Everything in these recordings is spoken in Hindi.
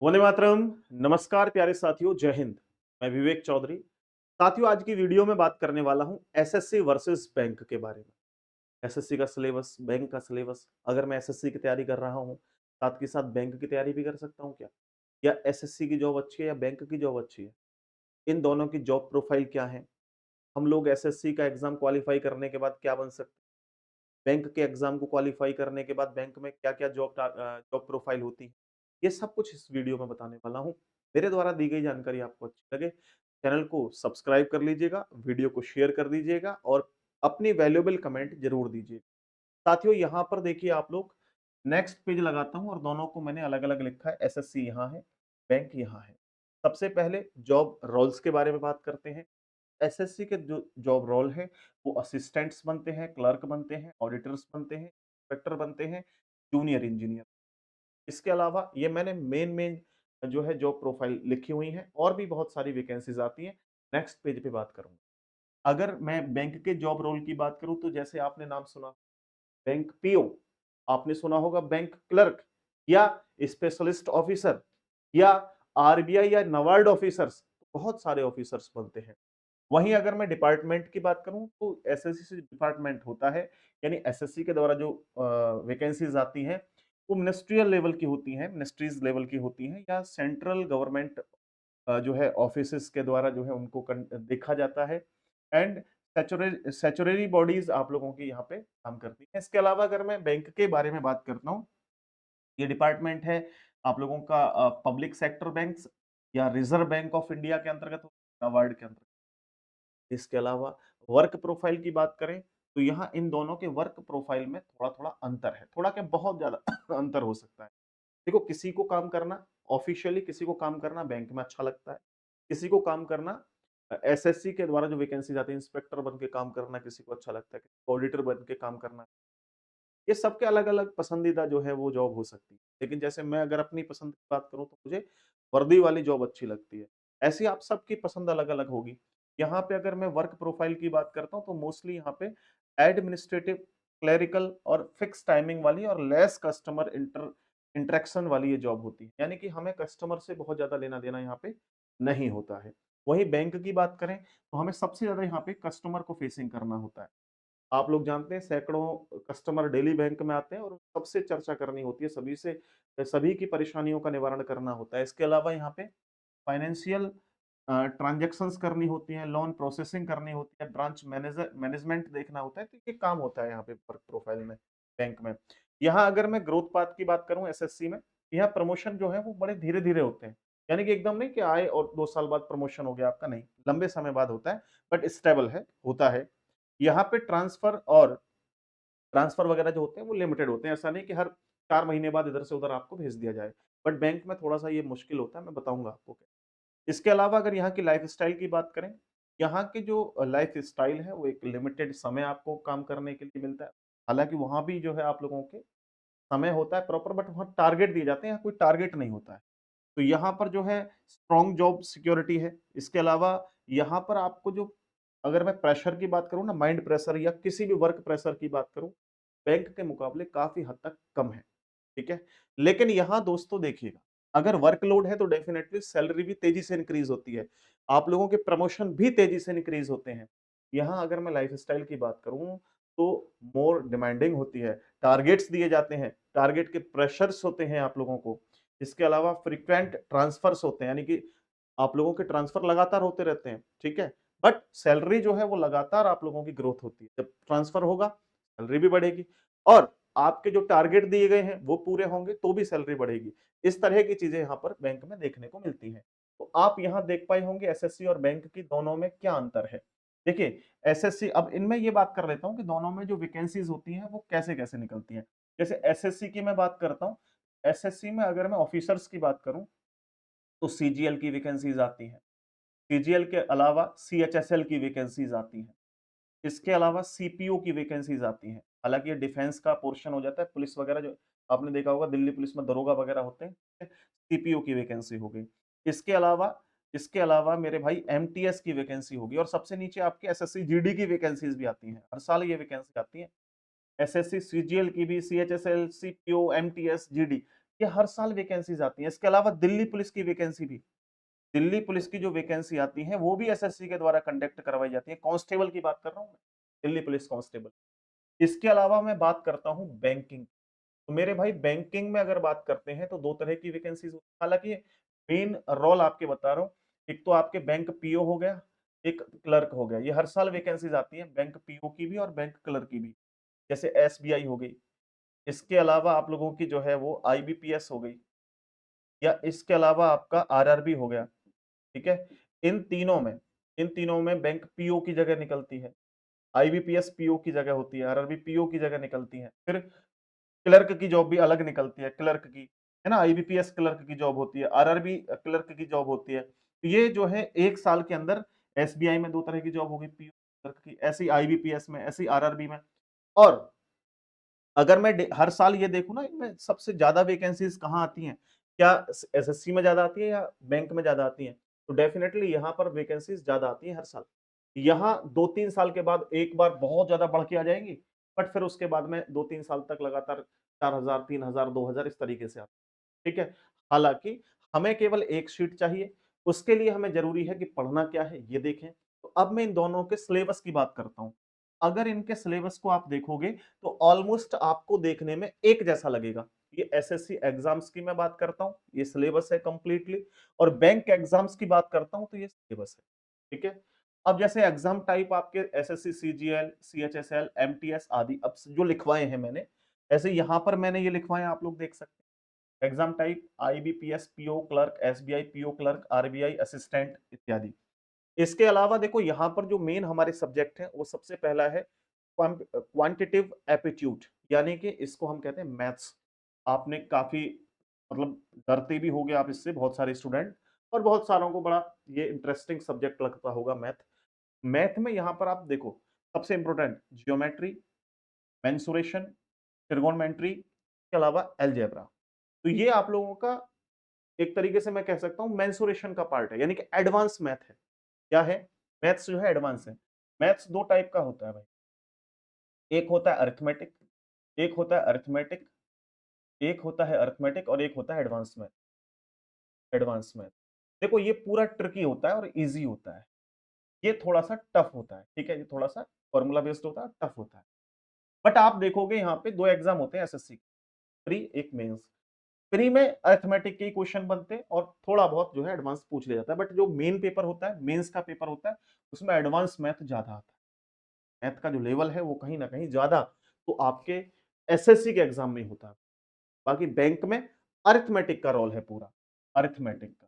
वंदे मातरम। नमस्कार प्यारे साथियों, जय हिंद। मैं विवेक चौधरी। साथियों, आज की वीडियो में बात करने वाला हूं एसएससी वर्सेस बैंक के बारे में। एसएससी का सिलेबस, बैंक का सिलेबस। अगर मैं एसएससी की तैयारी कर रहा हूं, साथ के साथ बैंक की तैयारी भी कर सकता हूं क्या? या एसएससी की जॉब अच्छी है या बैंक की जॉब अच्छी है? इन दोनों की जॉब प्रोफाइल क्या है? हम लोग एसएससी का एग्जाम क्वालिफाई करने के बाद क्या बन सकते हैं? बैंक के एग्जाम को क्वालिफाई करने के बाद बैंक में क्या-क्या जॉब प्रोफाइल होती है। ये सब कुछ इस वीडियो में बताने वाला हूँ। मेरे द्वारा दी गई जानकारी आपको अच्छी लगे, चैनल को सब्सक्राइब कर लीजिएगा, वीडियो को शेयर कर दीजिएगा और अपनी वैल्यूएबल कमेंट ज़रूर दीजिए। साथियों, यहाँ पर देखिए आप लोग, नेक्स्ट पेज लगाता हूँ और दोनों को मैंने अलग-अलग लिखा है। एसएससी यहाँ है, बैंक यहाँ है। सबसे पहले जॉब रोल्स के बारे में बात करते हैं। एसएससी के जो जॉब रोल है वो असिस्टेंट्स बनते हैं, क्लर्क बनते हैं, ऑडिटर्स बनते हैं, इंस्पेक्टर बनते हैं, जूनियर इंजीनियर। इसके अलावा ये मैंने मेन जो है जॉब प्रोफाइल लिखी हुई है और भी बहुत सारी वैकेंसीज आती हैं। नेक्स्ट पेज पे बात करूंगा। अगर मैं बैंक के जॉब रोल की बात करूं तो जैसे आपने नाम सुना, बैंक पीओ, आपने सुना होगा बैंक क्लर्क या स्पेशलिस्ट ऑफिसर या आरबीआई या नवार्ड ऑफिसर्स, बहुत सारे ऑफिसर्स बनते हैं। वहीं अगर मैं डिपार्टमेंट की बात करूं तो एसएससी से डिपार्टमेंट होता है, यानी एसएससी के द्वारा जो वैकेंसीज आती हैं वो मिनिस्ट्रियल लेवल की होती हैं, मिनिस्ट्रीज लेवल की होती हैं या सेंट्रल गवर्नमेंट जो है ऑफिसेस के द्वारा जो है उनको देखा जाता है। एंड स्टैट्यूटरी बॉडीज आप लोगों की यहाँ पे काम करती हैं। इसके अलावा अगर मैं बैंक के बारे में बात करता हूँ, ये डिपार्टमेंट है आप लोगों का पब्लिक सेक्टर बैंक्स या रिजर्व बैंक ऑफ इंडिया के अंतर्गत, नाबार्ड के अंतर्गत। इसके अलावा वर्क प्रोफाइल की बात करें तो यहाँ इन दोनों के वर्क प्रोफाइल में थोड़ा-थोड़ा अंतर है। थोड़ा क्या, बहुत ज़्यादा अंतर हो सकता है। देखो, किसी को काम करना ऑफिशियली, किसी को काम करना बैंक में अच्छा लगता है। किसी को काम करना एसएससी के द्वारा जो वैकेंसीज़ आती है, इंस्पेक्टर बन के काम करना किसी को अच्छा लगता है, किसी को ऑडिटर बन के काम करना। ये सबके अलग-अलग पसंदीदा जो है वो जॉब हो सकती है। लेकिन जैसे मैं अगर अपनी पसंद की बात करूँ तो मुझे वर्दी वाली जॉब अच्छी लगती है। ऐसे ही आप सबकी पसंद अलग-अलग होगी। यहाँ पे अगर मैं वर्क प्रोफाइल की बात करता हूँ तो मोस्टली यहाँ पे एडमिनिस्ट्रेटिव, क्लेरिकल और फिक्स टाइमिंग वाली और लेस कस्टमर इंटरेक्शन वाली ये जॉब होती है। यानी कि हमें कस्टमर से बहुत ज़्यादा लेना-देना यहाँ पे नहीं होता है। वहीं बैंक की बात करें तो हमें सबसे ज़्यादा यहाँ पे कस्टमर को फेसिंग करना होता है। आप लोग जानते हैं सैकड़ों कस्टमर डेली बैंक में आते हैं और सबसे चर्चा करनी होती है, सभी की परेशानियों का निवारण करना होता है। इसके अलावा यहाँ पे फाइनेंशियल ट्रांज़ैक्शंस करनी होती हैं, लोन प्रोसेसिंग करनी होती है, ब्रांच मैनेजमेंट देखना होता है, तो ये काम होता है यहाँ पे वर्क प्रोफाइल में, बैंक में। यहाँ अगर मैं ग्रोथ पाथ की बात करूँ एसएससी में, यहाँ प्रमोशन जो है वो बड़े धीरे-धीरे होते हैं। यानी कि एकदम नहीं कि आए और 2 साल बाद प्रमोशन हो गया आपका, नहीं, लंबे समय बाद होता है, बट स्टेबल है, होता है। यहाँ पे ट्रांसफर वगैरह जो होते हैं वो लिमिटेड होते हैं। ऐसा नहीं कि हर 4 महीने बाद इधर से उधर आपको भेज दिया जाए। बट बैंक में थोड़ा-सा ये मुश्किल होता है, मैं बताऊँगा आपको क्या। इसके अलावा अगर यहाँ की लाइफ़स्टाइल की बात करें, यहाँ की जो लाइफ़स्टाइल है वो एक लिमिटेड समय आपको काम करने के लिए मिलता है। हालाँकि वहाँ भी जो है आप लोगों के समय होता है प्रॉपर, बट वहाँ टारगेट दिए जाते हैं, यहाँ कोई टारगेट नहीं होता है। तो यहाँ पर जो है स्ट्रॉन्ग जॉब सिक्योरिटी है। इसके अलावा यहाँ पर आपको जो, अगर मैं प्रेशर की बात करूँ ना, माइंड प्रेशर या किसी भी वर्क प्रेशर की बात करूँ, बैंक के मुकाबले काफ़ी हद तक कम है, ठीक है? लेकिन यहाँ दोस्तों देखिएगा, अगर वर्कलोड है तो डेफिनिटली सैलरी भी तेज़ी से इंक्रीज़ होती है। आप लोगों के प्रमोशन भी तेज़ी से इंक्रीज़ होते हैं। यहाँ अगर मैं लाइफ़स्टाइल की बात करूँ तो मोर डिमांडिंग होती है, टारगेट्स दिए जाते हैं, टारगेट के प्रेशर्स होते हैं आप लोगों को। इसके अलावा फ्रीक्वेंट ट्रांसफर्स होते हैं, यानी कि आप लोगों के ट्रांसफर लगातार होते रहते हैं, ठीक है? बट सैलरी जो है वो लगातार आप लोगों की ग्रोथ होती है। जब ट्रांसफर होगा, सैलरी भी बढ़ेगी और आपके जो टारगेट दिए गए हैं वो पूरे होंगे तो भी सैलरी बढ़ेगी। इस तरह की चीज़ें यहाँ पर बैंक में देखने को मिलती हैं। तो आप यहाँ देख पाए होंगे एसएससी और बैंक की दोनों में क्या अंतर है। देखिए, एसएससी, अब इनमें ये बात कर लेता हूँ कि दोनों में जो वैकेंसीज़ होती हैं वो कैसे-कैसे निकलती हैं। जैसे एसएससी की मैं बात करता हूँ, एसएससी में अगर मैं ऑफिसर्स की बात करूँ तो सीजीएल की वैकेंसीज़ आती हैं। सीजीएल के अलावा सीएचएसएल की वैकेंसीज़ आती हैं। इसके अलावा सीपीओ की वैकेंसीज़ आती हैं। हालाँकि ये डिफेंस का पोर्शन हो जाता है, पुलिस वगैरह जो आपने देखा होगा दिल्ली पुलिस में दरोगा वगैरह होते हैं, सीपीओ की वैकेंसी हो गई। इसके अलावा इसके अलावा मेरे भाई एमटीएस की वैकेंसी होगी और सबसे नीचे आपकी एसएससी जीडी की वैकेंसीज़ भी आती हैं। हर साल ये वैकेंसी आती है। एसएससी सीजीएल की भी, सीएचएसएल, सीपीओ, एमटीएस, जीडी, ये हर साल वैकेंसीज आती हैं। इसके अलावा दिल्ली पुलिस की वैकेंसी भी, दिल्ली पुलिस की जो वैकेंसी आती है वो भी एसएससी के द्वारा कंडक्ट करवाई जाती है। कांस्टेबल की बात कर रहा हूँ मैं, दिल्ली पुलिस कांस्टेबल। इसके अलावा मैं बात करता हूँ बैंकिंग। तो मेरे भाई बैंकिंग में अगर बात करते हैं तो 2 तरह की वैकेंसीज होती हैं। हालाँकि मेन रोल आपके बता रहा हूँ, एक तो आपके बैंक पीओ हो गया, एक क्लर्क हो गया। ये हर साल वैकेंसीज आती हैं, बैंक पीओ की भी और बैंक क्लर्क की भी। जैसे एसबीआई हो गई, इसके अलावा आप लोगों की जो है वो आईबीपीएस हो गई, या इसके अलावा आपका आरआरबी हो गया, ठीक है? इन तीनों में बैंक पीओ की जगह निकलती है, आईबीपीएस पीओ की जगह होती है, आरआरबी पीओ की जगह निकलती है। फिर क्लर्क की जॉब भी अलग निकलती है, क्लर्क की, है ना? आईबीपीएस क्लर्क की जॉब होती है, आरआरबी क्लर्क की जॉब होती है। तो ये जो है 1 साल के अंदर एसबीआई में 2 तरह की जॉब होगी पीओ क्लर्क की, ऐसे ही आईबीपीएस में, ऐसे ही आरआरबी में। और अगर मैं हर साल ये देखूं ना, इनमें सबसे ज्यादा वैकेंसीज कहाँ आती हैं, क्या एसएससी में ज्यादा आती है या बैंक में ज्यादा आती हैं? तो डेफिनेटली यहाँ पर वैकेंसीज ज्यादा आती हैं हर साल। यहाँ 2-3 साल के बाद एक बार बहुत ज्यादा बढ़ के आ जाएंगी, बट फिर उसके बाद में 2-3 साल तक लगातार 4,000, 3,000, 2,000 इस तरीके से आती है, ठीक है? हालांकि हमें केवल एक शीट चाहिए, उसके लिए हमें जरूरी है कि पढ़ना क्या है ये देखें। तो अब मैं इन दोनों के सिलेबस की बात करता हूँ। अगर इनके सिलेबस को आप देखोगे तो ऑलमोस्ट आपको देखने में एक जैसा लगेगा। ये एसएससी एग्जाम्स की मैं बात करता हूं, ये सिलेबस है कंप्लीटली। और बैंक एग्जाम्स की बात करता हूं तो ये सिलेबस है, ठीक है? अब जैसे एग्जाम टाइप आपके एसएससी सीजीएल, सीएचएसएल, एमटीएस आदि अब जो लिखवाए हैं मैंने, ऐसे यहां पर मैंने ये लिखवाए, आप लोग देख सकते हैं। Exam type IBPS PO clerk, SBI PO clerk, RBI assistant इत्यादि। इसके अलावा देखो यहाँ पर जो मेन हमारे सब्जेक्ट है वो सबसे पहला है क्वांटिटिव एप्टीट्यूड, यानी कि इसको हम कहते हैं मैथ्स। आपने काफी मतलब डरते भी होगे आप इससे, बहुत सारे स्टूडेंट, और बहुत सारों को बड़ा ये इंटरेस्टिंग सब्जेक्ट लगता होगा मैथ। मैथ में यहाँ पर आप देखो, सबसे इंपॉर्टेंट जियोमेट्री, मेंसुरेशन, ट्रिगोनोमेट्री के अलावा अलजेब्रा। तो ये आप लोगों का एक तरीके से मैं कह सकता हूँ मेंसुरेशन का पार्ट है, यानी कि एडवांस मैथ है। क्या है? मैथ्स जो है एडवांस है। मैथ्स 2 टाइप का होता है भाई। एक होता है अरिथमेटिक, एक होता है अरिथमेटिक, एक होता है अरिथमेटिक और एक होता है एडवांस मैथ, एडवांस मैथ। देखो ये पूरा ट्रिकी होता है और ईज़ी होता है। ये थोड़ा-सा टफ होता है, ठीक है? ये थोड़ा-सा फॉर्मूला बेस्ड होता है, टफ होता है। बट आप देखोगे यहाँ पे 2 एग्ज़ाम होते हैं एसएससी, प्री एक मेंस। प्री में अरिथमेटिक के ही क्वेश्चन बनते हैं और थोड़ा बहुत जो है एडवांस पूछ लिया जाता है। बट जो मेन पेपर होता है, मेंस का पेपर होता है, उसमें एडवांस मैथ ज़्यादा आता है। मैथ का जो लेवल है वो कहीं न कहीं ज़्यादा तो आपके एसएससी के एग्ज़ाम में होता है। बाकी बैंक में अरिथमेटिक का रोल है पूरा, अरिथमेटिक का,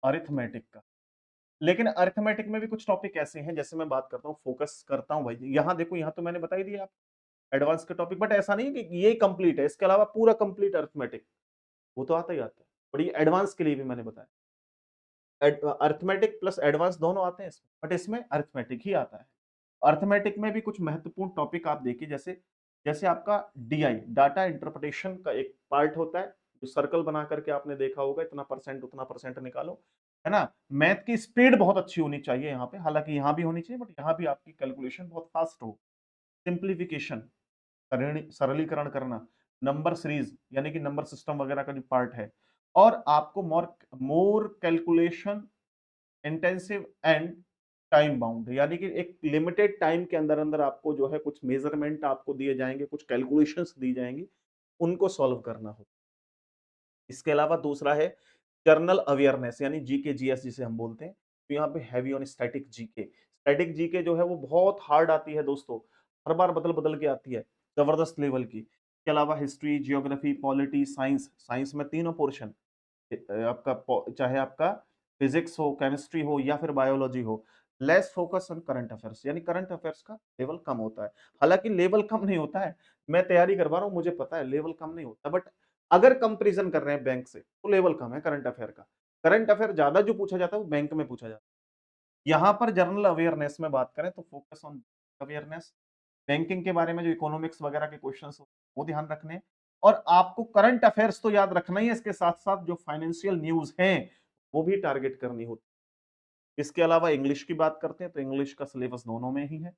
अरिथमेटिक का। लेकिन अरिथमेटिक में भी कुछ टॉपिक ऐसे हैं, जैसे मैं बात करता हूँ, फोकस करता हूँ भाई। यहाँ देखो, यहाँ तो मैंने बता ही दिया आपको एडवांस के टॉपिक, बट ऐसा नहीं है कि ये कंप्लीट है, इसके अलावा पूरा कंप्लीट अरिथमेटिक, वो तो आता ही आता है। और ये एडवांस के लिए भी मैंने बताया। अरिथमेटिक प्लस एडवांस दोनों आते हैं इसमें, बट इसमें अरिथमेटिक ही आता है। अरिथमेटिक में भी कुछ महत्वपूर्ण टॉपिक आप देखिए, जैसे जैसे आपका डीआई, डाटा इंटरप्रिटेशन का एक पार्ट होता है, जो सर्कल बना करके आपने देखा होगा, इतना परसेंट उतना परसेंट निकालो, है ना? मैथ की स्पीड बहुत अच्छी होनी चाहिए यहाँ पे, हालांकि यहाँ भी होनी चाहिए, बट यहाँ भी आपकी कैलकुलेशन बहुत फास्ट हो। सिंप्लीफिकेशन, सरलीकरण करना, नंबर सीरीज यानी कि नंबर सिस्टम वगैरह का जो पार्ट है, और आपको more more calculation intensive and time bound, यानी कि एक लिमिटेड टाइम के अंदर अंदर आपको जो है कुछ मेजरमेंट आपको दिए जाएंगे, कुछ कैलकुलेशंस दी जाएंगी, उनको सॉल्व करना हो। इसके अलावा दूसरा है जर्नल अवेयरनेस, यानी जीके जीएस जिसे हम बोलते हैं। तो यहाँ पे heavy on static GK. Static GK जो है वो बहुत हार्ड आती है दोस्तों, हर बार बदल बदल के आती है, जबरदस्त लेवल की। इसके अलावा history, geography, polity, science, science में तीनों पोर्शन, आपका चाहे आपका फिजिक्स हो, केमिस्ट्री हो या फिर बायोलॉजी हो, less focus on current affairs, यानी करंट अफेयर्स का लेवल कम होता है। हालांकि लेवल कम नहीं होता है, मैं तैयारी करवा रहा हूँ, मुझे पता है लेवल कम नहीं होता, बट अगर कंपैरिजन कर रहे हैं बैंक से तो लेवल कम है करंट अफेयर का। करंट अफेयर ज्यादा जो पूछा जाता है वो बैंक में पूछा जाता है। यहाँ पर जनरल अवेयरनेस में बात करें तो फोकस ऑन अवेयरनेस, बैंकिंग के बारे में जो इकोनॉमिक्स वगैरह के क्वेश्चंस हो वो ध्यान रखने हैं। और आपको करंट अफेयर्स तो याद रखना ही है, इसके साथ साथ जो फाइनेंशियल न्यूज हैं वो भी टारगेट करनी होती है। इसके अलावा इंग्लिश की बात करते हैं तो इंग्लिश का सिलेबस दोनों में ही है,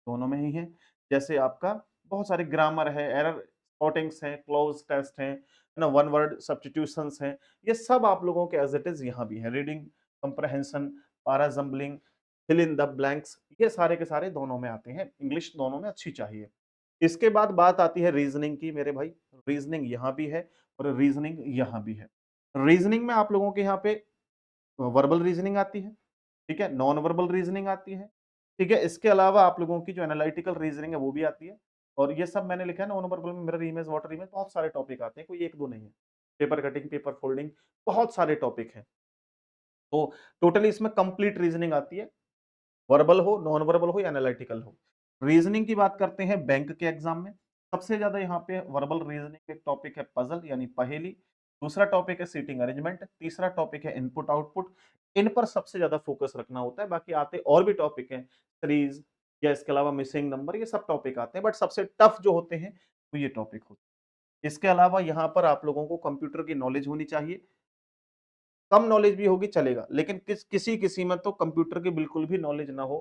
दोनों में ही है। जैसे आपका बहुत सारे ग्रामर है, एरर स्पॉटिंग्स हैं, क्लोज टेस्ट हैं, ना, वन वर्ड सब्स्टिट्यूशंस हैं, ये सब आप लोगों के एज इट इज यहाँ भी है। Reading comprehension, para jumbling, fill in the blanks, ये सारे के सारे दोनों में आते हैं। इंग्लिश दोनों में अच्छी चाहिए। इसके बाद बात आती है रीजनिंग की मेरे भाई। रीजनिंग यहाँ भी है और रीजनिंग यहाँ भी है। रीजनिंग में आप लोगों के यहाँ पे वर्बल रीजनिंग आती है, ठीक है, नॉन वर्बल रीजनिंग आती है, ठीक है। इसके अलावा आप लोगों की जो एनालिटिकल रीजनिंग है वो भी आती है। और ये सब मैंने लिखा है नॉन वर्बल में, मिरर इमेज, वाटर इमेज, बहुत सारे टॉपिक आते हैं, कोई एक दो नहीं है। पेपर कटिंग, पेपर फोल्डिंग, बहुत सारे टॉपिक हैं। तो टोटली इसमें कंप्लीट रीजनिंग आती है, वर्बल हो, नॉन वर्बल हो या एनालिटिकल हो। रीजनिंग की बात करते हैं बैंक के एग्जाम में, सबसे ज्यादा यहाँ पे वर्बल रीजनिंग एक टॉपिक है पजल यानी पहेली, दूसरा टॉपिक है सीटिंग अरेंजमेंट, तीसरा टॉपिक है इनपुट आउटपुट। इन पर सबसे ज्यादा फोकस रखना होता है। बाकी आते और भी टॉपिक हैं, सीरीज या इसके अलावा मिसिंग नंबर, ये सब टॉपिक आते हैं, बट सबसे टफ जो होते हैं वो ये टॉपिक होते हैं। इसके अलावा यहाँ पर आप लोगों को कंप्यूटर की नॉलेज होनी चाहिए। कम नॉलेज भी होगी चलेगा, लेकिन किसी किसी में तो कंप्यूटर की बिल्कुल भी नॉलेज ना हो,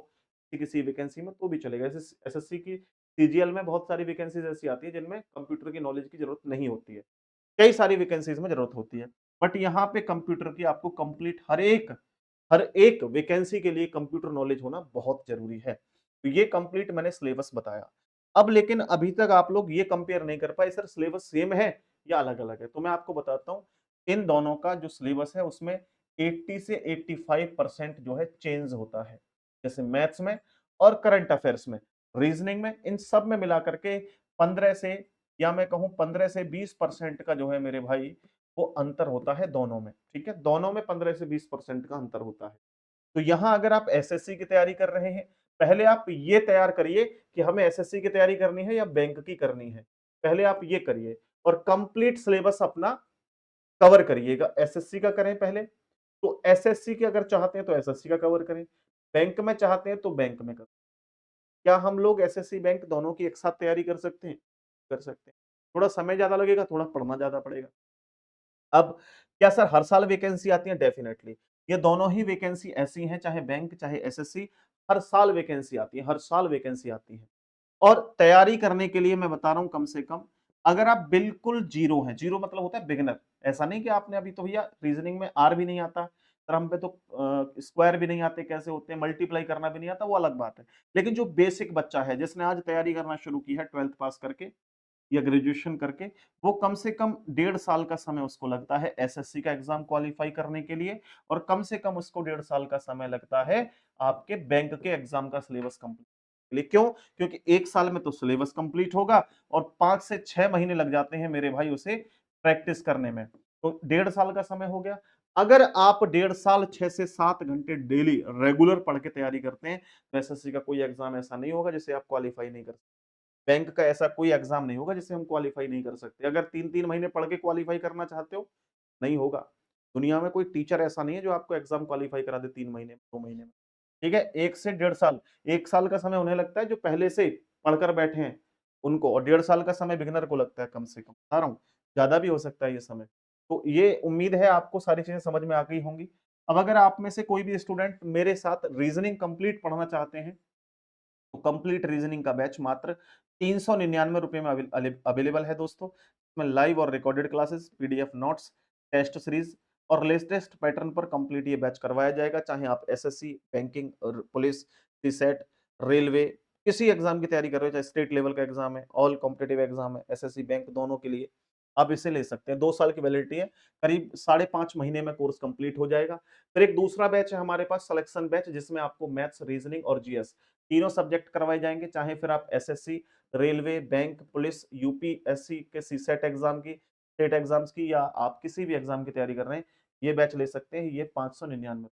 किसी वैकेंसी में तो भी चलेगा। एसएससी की सीजीएल में बहुत सारी वैकेंसीज ऐसी आती है जिनमें कंप्यूटर की नॉलेज की जरूरत नहीं होती है, कई सारी वैकेंसीज में जरूरत होती है। बट यहाँ पे कंप्यूटर की आपको कंप्लीट हर एक वैकेंसी के लिए कंप्यूटर नॉलेज होना बहुत जरूरी है। तो ये कंप्लीट मैंने सिलेबस बताया। अब लेकिन अभी तक आप लोग ये कंपेयर नहीं कर पाए सर सिलेबस सेम है या अलग अलग है। तो मैं आपको बताता हूँ, इन दोनों का जो सिलेबस है उसमें 80 से 85% जो है चेंज होता है। जैसे मैथ्स में और करंट अफेयर्स में, रीजनिंग में, इन सब में मिला करके 15 से, या मैं कहूं 15 से 20% का जो है मेरे भाई वो अंतर होता है दोनों में, ठीक है। दोनों में 15 से 20% का अंतर होता है। तो यहां अगर आप एसएससी की तैयारी कर रहे हैं, पहले आप ये तैयार करिए कि हमें एसएससी की तैयारी करनी है या बैंक की करनी है। पहले आप ये करिए और कंप्लीट सिलेबस अपना कवर करिएगा। एसएससी का करें पहले, तो एसएससी की अगर चाहते हैं तो एसएससी का कवर करें, बैंक में चाहते हैं तो बैंक में करें। क्या हम लोग एसएससी बैंक दोनों की एक साथ तैयारी कर सकते हैं? कर सकते हैं। थोड़ा समय ज्यादा लगेगा, थोड़ा पढ़ना ज्यादा पड़ेगा। अब क्या सर हर साल वैकेंसी आती है? डेफिनेटली। ये दोनों ही वैकेंसी ऐसी हैं, चाहे बैंक चाहे एसएससी, हर साल वैकेंसी आती है, हर साल वैकेंसी आती है। और तैयारी करने के लिए मैं बता रहा हूं कम से कम, अगर आप बिल्कुल जीरो हैं, जीरो मतलब होता है बिगिनर, ऐसा नहीं कि आपने अभी तो भैया रीजनिंग में आर भी नहीं आता, क्रम पे तो स्क्वायर भी नहीं आते कैसे होते हैं, मल्टीप्लाई करना भी नहीं आता, वो अलग बात है। लेकिन जो बेसिक बच्चा है जिसने आज तैयारी करना शुरू की है 12th पास करके या ग्रेजुएशन करके, वो कम से कम 1.5 साल का समय उसको लगता है एसएससी का एग्जाम क्वालिफाई करने के लिए, और कम से कम उसको 1.5 साल का समय लगता है आपके बैंक के एग्जाम का सिलेबस कंप्लीट के लिए। क्यों? क्योंकि 1 साल में तो सिलेबस कंप्लीट होगा और 5 से 6 महीने लग जाते हैं मेरे भाई उसे प्रैक्टिस करने में। तो 1.5 साल का समय हो गया। अगर आप 1.5 साल 6 से 7 घंटे डेली रेगुलर पढ़ के तैयारी करते हैं, तो एसएससी का कोई एग्जाम ऐसा नहीं होगा जिसे आप क्वालिफाई नहीं कर सकते। बैंक का ऐसा कोई एग्जाम नहीं होगा जिसे हम क्वालिफाई नहीं कर सकते। अगर 3-3 महीने पढ़ के क्वालिफाई करना चाहते हो, नहीं होगा। दुनिया में कोई टीचर ऐसा नहीं है जो आपको एग्जाम क्वालिफाई करा दे 3 महीने में, 2 महीने में। ठीक है, 1 से 1.5 साल, 1 साल का समय उन्हें लगता है जो पहले से पढ़कर बैठे हैं उनको, और 1.5 साल का समय बिगनर को लगता है कम से कम, बता रहा हूँ, ज्यादा भी हो सकता है ये समय। तो ये उम्मीद है आपको सारी चीजें समझ में आ गई होंगी। अब अगर आप में से कोई भी स्टूडेंट मेरे साथ रीजनिंग कंप्लीट पढ़ना चाहते हैं, तो कंप्लीट रीजनिंग का बैच मात्र 399 रुपए में अवेलेबल है दोस्तों। इसमें लाइव और recorded classes, PDF notes, test series और लेटेस्ट पैटर्न पर कंप्लीट ये बैच करवाया जाएगा। चाहे आप एसएससी, बैंकिंग और पुलिस, सीसेट, रेलवे, किसी एग्जाम की तैयारी कर रहे हो, चाहे स्टेट लेवल का एग्जाम है, ऑल कॉम्पिटेटिव एग्जाम है, एसएससी बैंक, दोनों के लिए आप इसे ले सकते हैं। 2 साल की वैलिडिटी है, करीब 5.5 महीने में कोर्स कंप्लीट हो जाएगा। फिर एक दूसरा बैच है हमारे पास, सिलेक्शन बैच, जिसमें आपको मैथ्स, रीजनिंग और जीएस तीनों सब्जेक्ट करवाए जाएंगे। चाहे फिर आप SSC, railway, bank, police, UPSC के सीसेट एग्जाम की, स्टेट एग्जाम्स की, या आप किसी भी एग्जाम की तैयारी कर रहे हैं, ये बैच ले सकते हैं। ये 599,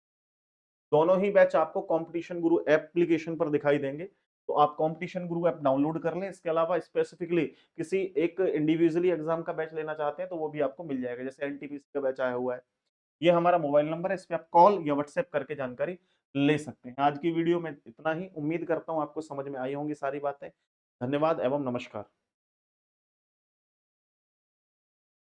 दोनों ही बैच आपको कंपटीशन गुरु एप्लीकेशन पर दिखाई देंगे। तो आप कंपटीशन गुरु ऐप डाउनलोड कर लें। इसके अलावा स्पेसिफिकली किसी एक इंडिविजुअली एग्जाम का बैच लेना चाहते हैं तो वो भी आपको मिल जाएगा, जैसे एनटीपीसी का बैच आया हुआ है। ये हमारा मोबाइल नंबर है, इस पे आप कॉल या व्हाट्सएप करके जानकारी ले सकते हैं। आज की वीडियो में इतना ही, उम्मीद करता हूं आपको समझ में आई होंगी सारी बातें। धन्यवाद एवं नमस्कार।